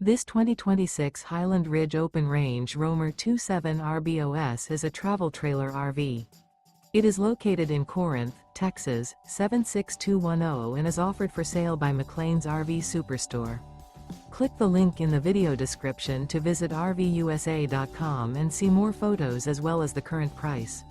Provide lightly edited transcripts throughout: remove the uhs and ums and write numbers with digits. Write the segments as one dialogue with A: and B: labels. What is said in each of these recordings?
A: This 2026 Highland Ridge Open Range Roamer 27 RVUSA is a travel trailer RV. It is located in Corinth, Texas, 76210 and is offered for sale by McClain's RV Superstore. Click the link in the video description to visit RVUSA.com and see more photos as well as the current price.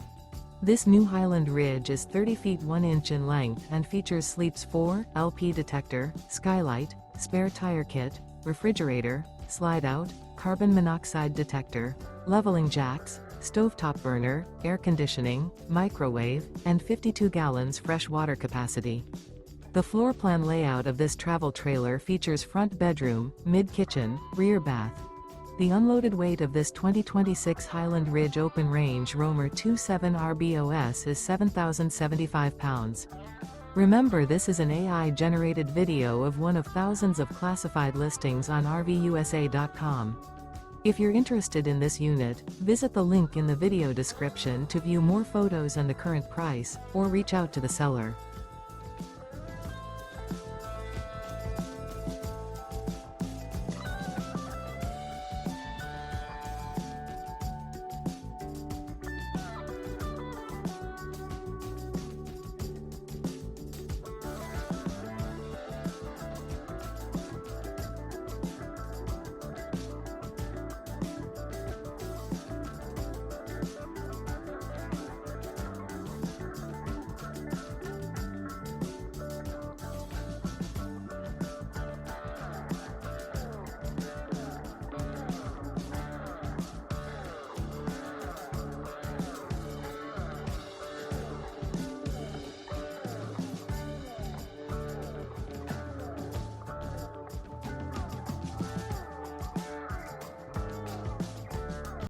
A: This new Highland Ridge is 30 feet 1 inch in length and features Sleep's 4 LP detector, skylight, spare tire kit, refrigerator, slide-out, carbon monoxide detector, leveling jacks, stovetop burner, air conditioning, microwave, and 52 gallons fresh water capacity. The floor plan layout of this travel trailer features front bedroom, mid-kitchen, rear bath. The unloaded weight of this 2026 Highland Ridge Open Range Roamer 27 RVUSA is 7,075 pounds. Remember, this is an AI-generated video of one of thousands of classified listings on RVUSA.com. If you're interested in this unit, visit the link in the video description to view more photos and the current price, or reach out to the seller.